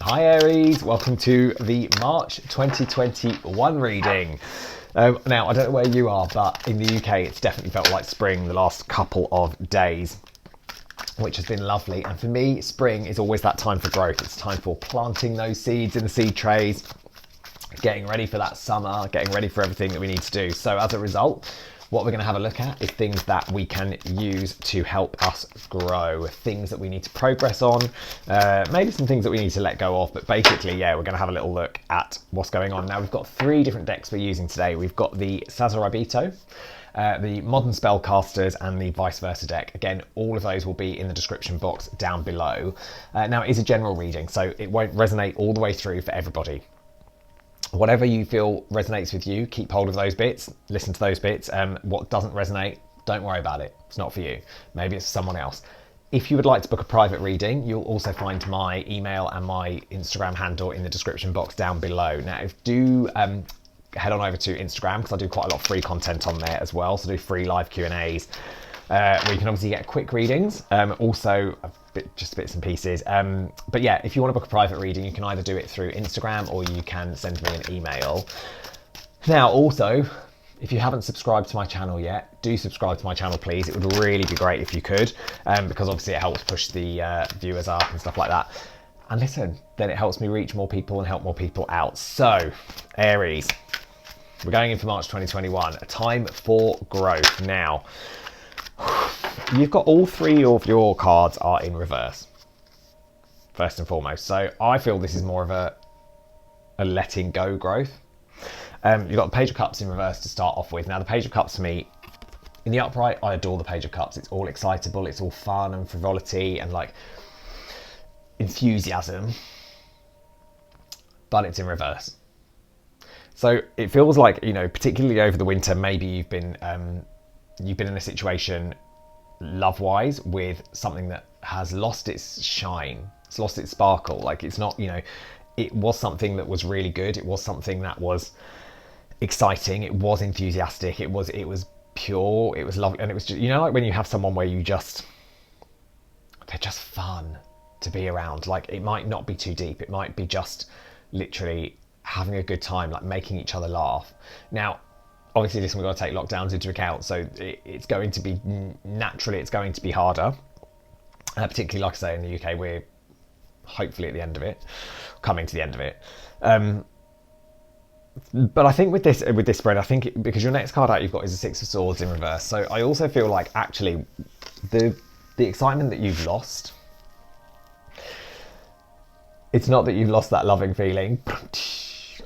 Hi Aries, welcome to the March 2021 reading. Now, I don't know where you are, but in the UK it's definitely felt like spring the last couple of days, which has been lovely. And for me, spring is always that time for growth. It's time for planting those seeds in the seed trays, getting ready for that summer, getting ready for everything that we need to do. So as a result, what we're going to have a look at is things that we can use to help us grow, things that we need to progress on, maybe some things that we need to let go of, but basically, yeah, we're going to have a little look at what's going on. Now, we've got three different decks we're using today. We've got the Sasuraibito, the Modern Spellcasters, and the Vice Versa deck. Again, all of those will be in the description box down below. Now, it is a general reading, so it won't resonate all the way through for everybody. Whatever you feel resonates with you, keep hold of those bits, listen to those bits. What doesn't resonate, don't worry about it. It's not for you. Maybe it's for someone else. If you would like to book a private reading, you'll also find my email and my Instagram handle in the description box down below. Now, do head on over to Instagram, because I do quite a lot of free content on there as well. So I do free live Q&As, where you can obviously get quick readings. Also, just bits and pieces. But yeah, if you want to book a private reading, you can either do it through Instagram or you can send me an email. Now, also, if you haven't subscribed to my channel yet, do subscribe to my channel, please. It would really be great if you could, because obviously it helps push the viewers up and stuff like that. And listen, then it helps me reach more people and help more people out. So, Aries, we're going into March 2021, a time for growth. Now, you've got all three of your cards are in reverse, first and foremost. So I feel this is more of a letting go growth. You've got the Page of Cups in reverse to start off with. Now, the Page of Cups for me, in the upright, I adore the Page of Cups. It's all excitable, it's all fun and frivolity and like enthusiasm, but it's in reverse. So it feels like, you know, particularly over the winter, maybe you've been in a situation love-wise with something that has lost its shine, it's lost its sparkle. Like, it's not, you know, it was something that was really good, it was something that was exciting, it was enthusiastic, it was pure, it was lovely, and it was just, you know, like when you have someone where they're just fun to be around. Like, it might not be too deep, it might be just literally having a good time, like making each other laugh. Now, obviously, this we've got to take lockdowns into account, so it's going to be, naturally, it's going to be harder. Particularly, like I say, in the UK, we're hopefully at the end of it, coming to the end of it. But I think with this spread, I think because your next card out you've got is a Six of Swords in reverse. So I also feel like actually the excitement that you've lost, it's not that you've lost that loving feeling.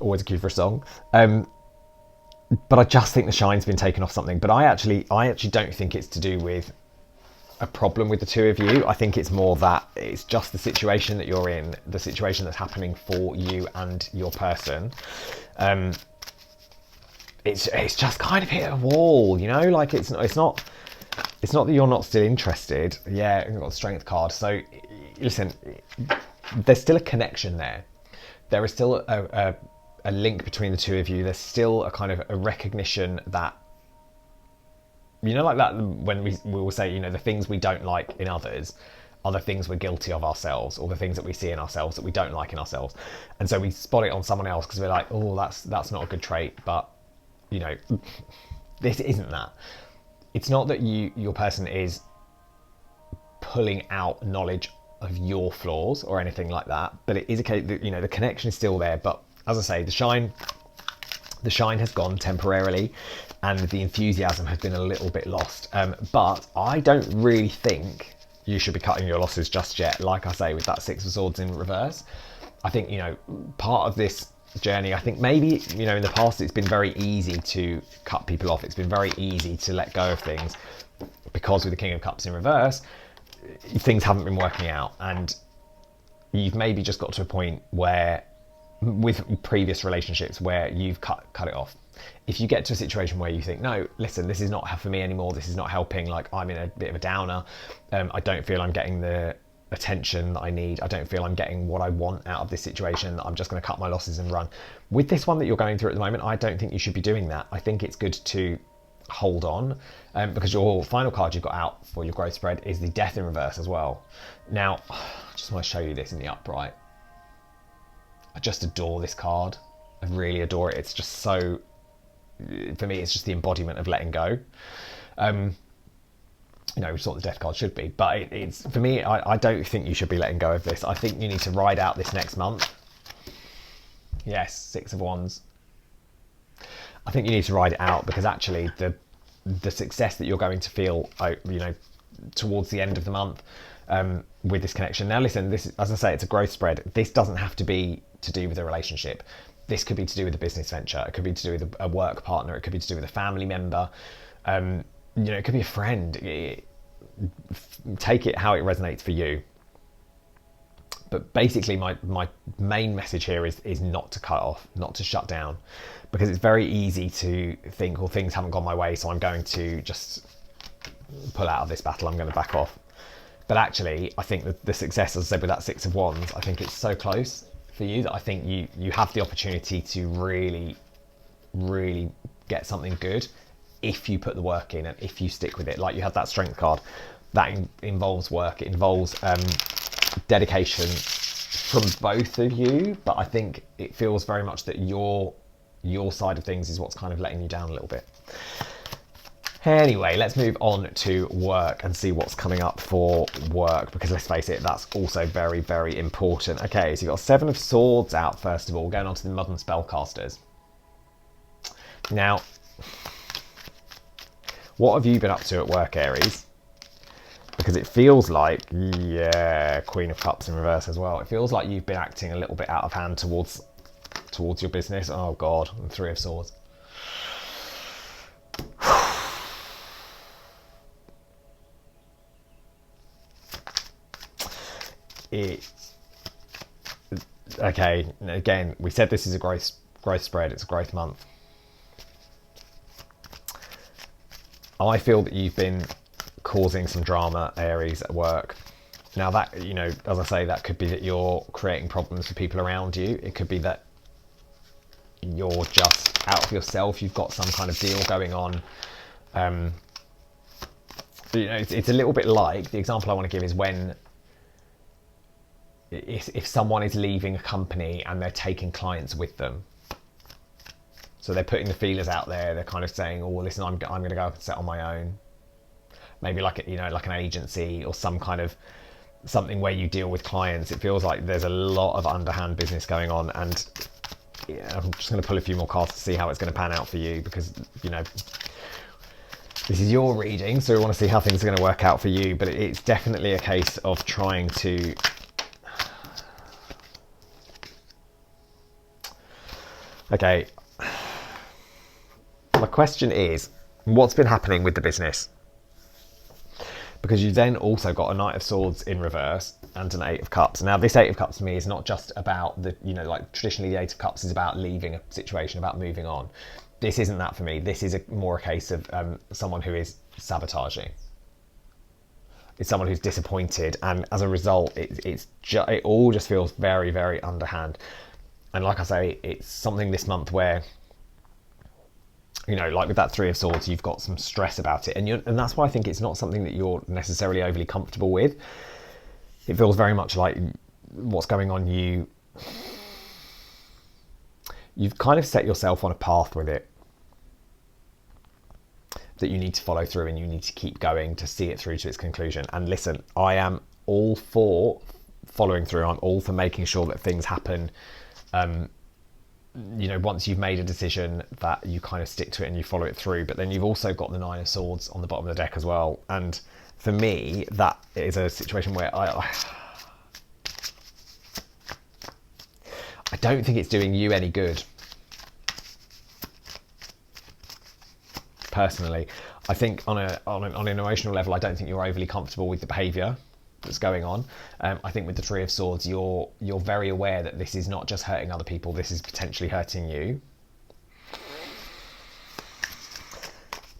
Always a cue for a song. But I just think the shine's been taken off something. But I actually don't think it's to do with a problem with the two of you. I think it's more that it's just the situation that you're in, the situation that's happening for you and your person. It's just kind of hit a wall, you know. Like, it's not that you're not still interested. Yeah, you've got the Strength card. So listen, there's still a connection there. There is still a link between the two of you. There's still a kind of a recognition that, you know, like that when we will say, you know, the things we don't like in others are the things we're guilty of ourselves, or the things that we see in ourselves that we don't like in ourselves. And so we spot it on someone else because we're like, oh, that's not a good trait. But, you know, this isn't that. It's not that your person is pulling out knowledge of your flaws or anything like that, but it is a case that, you know, the connection is still there. But as I say, the shine has gone temporarily, and the enthusiasm has been a little bit lost. But I don't really think you should be cutting your losses just yet. Like I say, with that Six of Swords in reverse, I think, you know, part of this journey, I think maybe, you know, in the past it's been very easy to cut people off. It's been very easy to let go of things because with the King of Cups in reverse, things haven't been working out, and you've maybe just got to a point where, with previous relationships, where you've cut it off. If you get to a situation where you think, no, listen, this is not for me anymore, this is not helping, like I'm in a bit of a downer, I don't feel I'm getting the attention that I need, I don't feel I'm getting what I want out of this situation, I'm just going to cut my losses and run. With this one that you're going through at the moment, I don't think you should be doing that. I think it's good to hold on, because your final card you've got out for your growth spread is the Death in reverse as well. Now, I just want to show you this in the upright. I just adore this card. I really adore it. It's just so, for me, it's just the embodiment of letting go. You know, which is what the death card should be. But it's for me, I don't think you should be letting go of this. I think you need to ride out this next month. Yes, Six of Wands. I think you need to ride it out, because actually the success that you're going to feel, you know, towards the end of the month with this connection. Now listen, this, as I say, it's a growth spread. This doesn't have to be to do with a relationship. This could be to do with a business venture. It could be to do with a work partner. It could be to do with a family member. You know, it could be a friend. Take it how it resonates for you. But basically my main message here is not to cut off, not to shut down, because it's very easy to think, well, things haven't gone my way, so I'm going to just pull out of this battle, I'm going to back off. But actually, I think that the success, as I said, with that Six of Wands, I think it's so close for you that I think you have the opportunity to really, really get something good if you put the work in and if you stick with it. Like you had that Strength card, that involves work, it involves dedication from both of you, but I think it feels very much that your side of things is what's kind of letting you down a little bit. Anyway, let's move on to work and see what's coming up for work, because let's face it, that's also very, very important. Okay, so you've got Seven of Swords out first of all, going on to the modern spellcasters. Now, what have you been up to at work, Aries? Because it feels like, yeah, Queen of Cups in reverse as well. It feels like you've been acting a little bit out of hand towards your business. Oh God, and Three of Swords. Okay, again, we said this is a growth spread, it's a growth month. I feel that you've been causing some drama, Aries, at work. Now that, you know, as I say, that could be that you're creating problems for people around you. It could be that you're just out of yourself. You've got some kind of deal going on. You know, it's a little bit like, the example I want to give is when, if someone is leaving a company and they're taking clients with them. So they're putting the feelers out there. They're kind of saying, oh, well, listen, I'm going to go up and set on my own. Maybe like, you know, like an agency or some kind of something where you deal with clients. It feels like there's a lot of underhand business going on, and yeah, I'm just going to pull a few more cards to see how it's going to pan out for you, because, you know, this is your reading, so we want to see how things are going to work out for you. But it's definitely a case of trying to okay, my question is, what's been happening with the business? Because you then also got a Knight of Swords in reverse and an Eight of Cups. Now, this Eight of Cups to me is not just about the, you know, like traditionally the Eight of Cups is about leaving a situation, about moving on. This isn't that for me. This is more a case of someone who is sabotaging. It's someone who's disappointed, and as a result, it all just feels very, very underhand. And like I say, it's something this month where, you know, like with that Three of Swords, you've got some stress about it. And that's why I think it's not something that you're necessarily overly comfortable with. It feels very much like what's going on, you've kind of set yourself on a path with it that you need to follow through, and you need to keep going to see it through to its conclusion. And listen, I am all for following through. I'm all for making sure that things happen. You know, once you've made a decision, that you kind of stick to it and you follow it through. But then you've also got the Nine of Swords on the bottom of the deck as well. And for me, that is a situation where I don't think it's doing you any good. Personally, I think on an emotional level, I don't think you're overly comfortable with the behaviour that's going on. I think with the Three of Swords, you're very aware that this is not just hurting other people, this is potentially hurting you.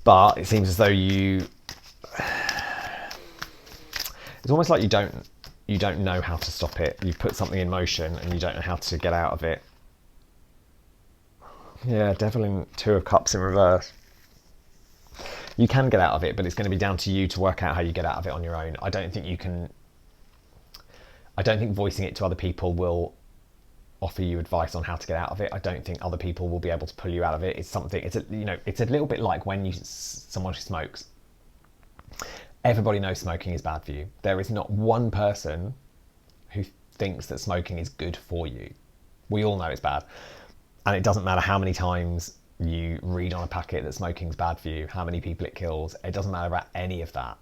But it seems as though it's almost like you don't know how to stop it. You've put something in motion and you don't know how to get out of it. Yeah, Devil in Two of Cups in reverse. You can get out of it, but it's going to be down to you to work out how you get out of it on your own. I don't think voicing it to other people will offer you advice on how to get out of it. I don't think other people will be able to pull you out of it. It's something, it's a, you know, it's a little bit like when someone who smokes. Everybody knows smoking is bad for you. There is not one person who thinks that smoking is good for you. We all know it's bad. And it doesn't matter how many times you read on a packet that smoking's bad for you, how many people it kills. It doesn't matter about any of that.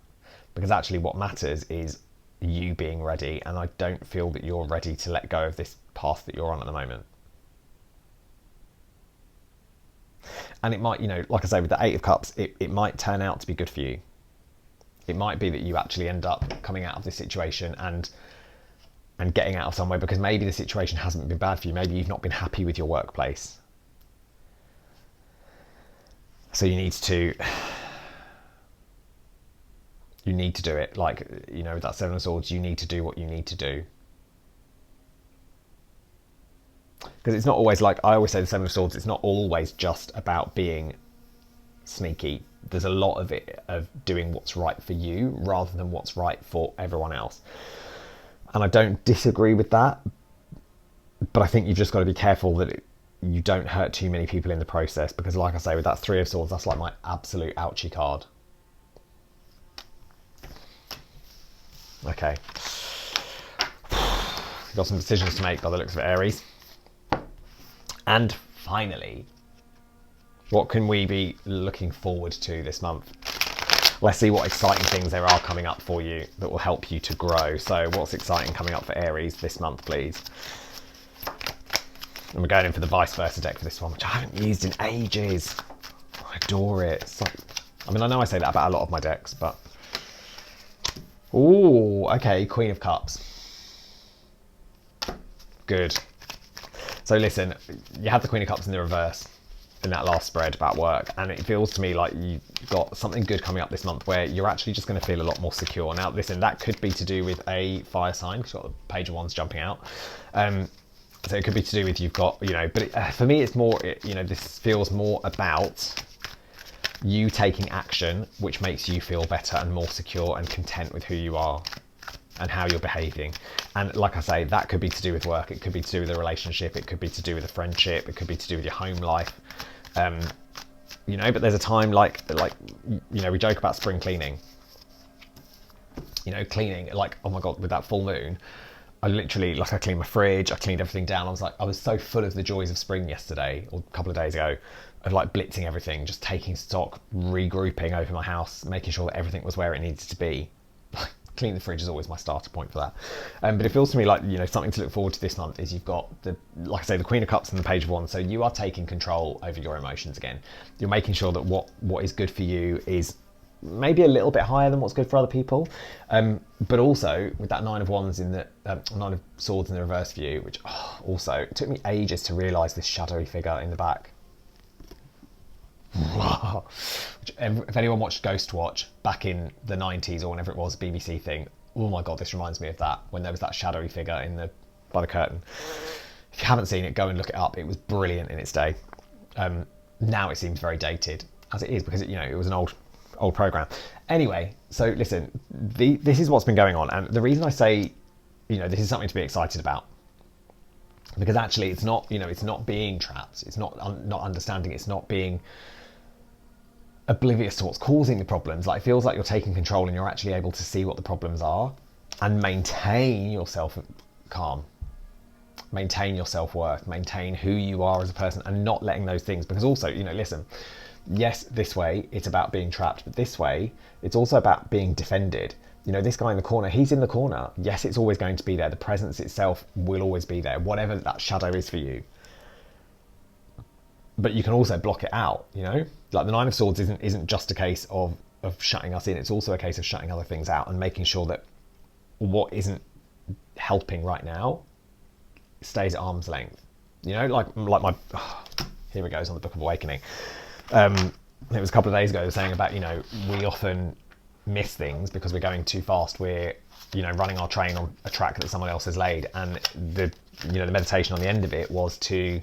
Because actually what matters is you being ready. And I don't feel that you're ready to let go of this path that you're on at the moment. And it might, you know, like I say, with the Eight of Cups, it might turn out to be good for you. It might be that you actually end up coming out of this situation and getting out of somewhere, because maybe the situation hasn't been bad for you. Maybe you've not been happy with your workplace. So you need to do it. Like, you know, with that Seven of Swords, you need to do what you need to do. Because it's not always, like I always say, the Seven of Swords, it's not always just about being sneaky. There's a lot of it of doing what's right for you rather than what's right for everyone else. And I don't disagree with that, but I think you've just got to be careful that you don't hurt too many people in the process, because like I say, with that Three of Swords, that's like my absolute ouchie card. Okay. You've got some decisions to make by the looks of it, Aries. And finally, what can we be looking forward to this month? Let's see what exciting things there are coming up for you that will help you to grow. So what's exciting coming up for Aries this month, please? And we're going in for the vice versa deck for this one, which I haven't used in ages. I adore it. It's like, I mean, I know I say that about a lot of my decks, but... Ooh, okay, Queen of Cups. Good. So listen, you had the Queen of Cups in the reverse in that last spread about work, and it feels to me like you've got something good coming up this month where you're actually just going to feel a lot more secure. Now listen, that could be to do with a fire sign, because you've got the Page of Wands jumping out. So it could be to do with you've got, you know, but for me it's more, you know, this feels more about you taking action, which makes you feel better and more secure and content with who you are and how you're behaving. And like I say, that could be to do with work, it could be to do with a relationship, it could be to do with a friendship, it could be to do with your home life. You know, but there's a time like, you know, we joke about spring cleaning. You know, cleaning, like, oh my God, with that full moon, I literally, like, I cleaned my fridge, I cleaned everything down. I was so full of the joys of spring yesterday, or a couple of days ago, of like blitzing everything, just taking stock, regrouping over my house, making sure that everything was where it needed to be. Clean the fridge is always my starter point for that. But it feels to me like, you know, something to look forward to this month is you've got the, like I say, the Queen of Cups and the Page of Wands. So you are taking control over your emotions again. You're making sure that what is good for you is maybe a little bit higher than what's good for other people. But also with that Nine of Wands in the, Nine of Swords in the reverse view, which also, it took me ages to realise this shadowy figure in the back. If anyone watched Ghost Watch back in the 90s or whenever it was, BBC thing, oh my God, this reminds me of that, when there was that shadowy figure in the by the curtain. If you haven't seen it, go and look it up. It was brilliant in its day. Now it seems very dated, as it is, because it, you know, it was an old program. Anyway, so listen, this is what's been going on, and the reason I say, you know, this is something to be excited about, because actually it's not, you know, it's not being trapped, it's not understanding, it's not being oblivious to what's causing the problems. Like, it feels like you're taking control and you're actually able to see what the problems are and maintain your self-calm, maintain your self-worth, maintain who you are as a person, and not letting those things, because also, you know, listen, yes, this way it's about being trapped, but this way it's also about being defended. You know, this guy in the corner, he's in the corner. Yes, it's always going to be there. The presence itself will always be there, whatever that shadow is for you. But you can also block it out, you know? Like the Nine of Swords isn't just a case of shutting us in, it's also a case of shutting other things out and making sure that what isn't helping right now stays at arm's length. You know, like my, here it goes on the Book of Awakening. It was a couple of days ago saying about, you know, we often miss things because we're going too fast. We're, you know, running our train on a track that someone else has laid. And the, you know, the meditation on the end of it was to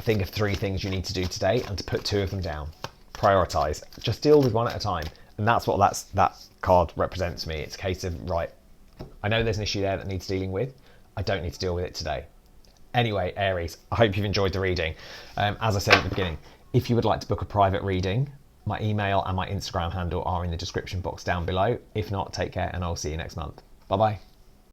think of 3 things you need to do today and to put 2 of them down. Prioritize. Just deal with one at a time. And that's what that card represents to me. It's a case of, right, I know there's an issue there that needs dealing with. I don't need to deal with it today. Anyway, Aries, I hope you've enjoyed the reading. As I said at the beginning, if you would like to book a private reading, my email and my Instagram handle are in the description box down below. If not, take care and I'll see you next month. Bye-bye.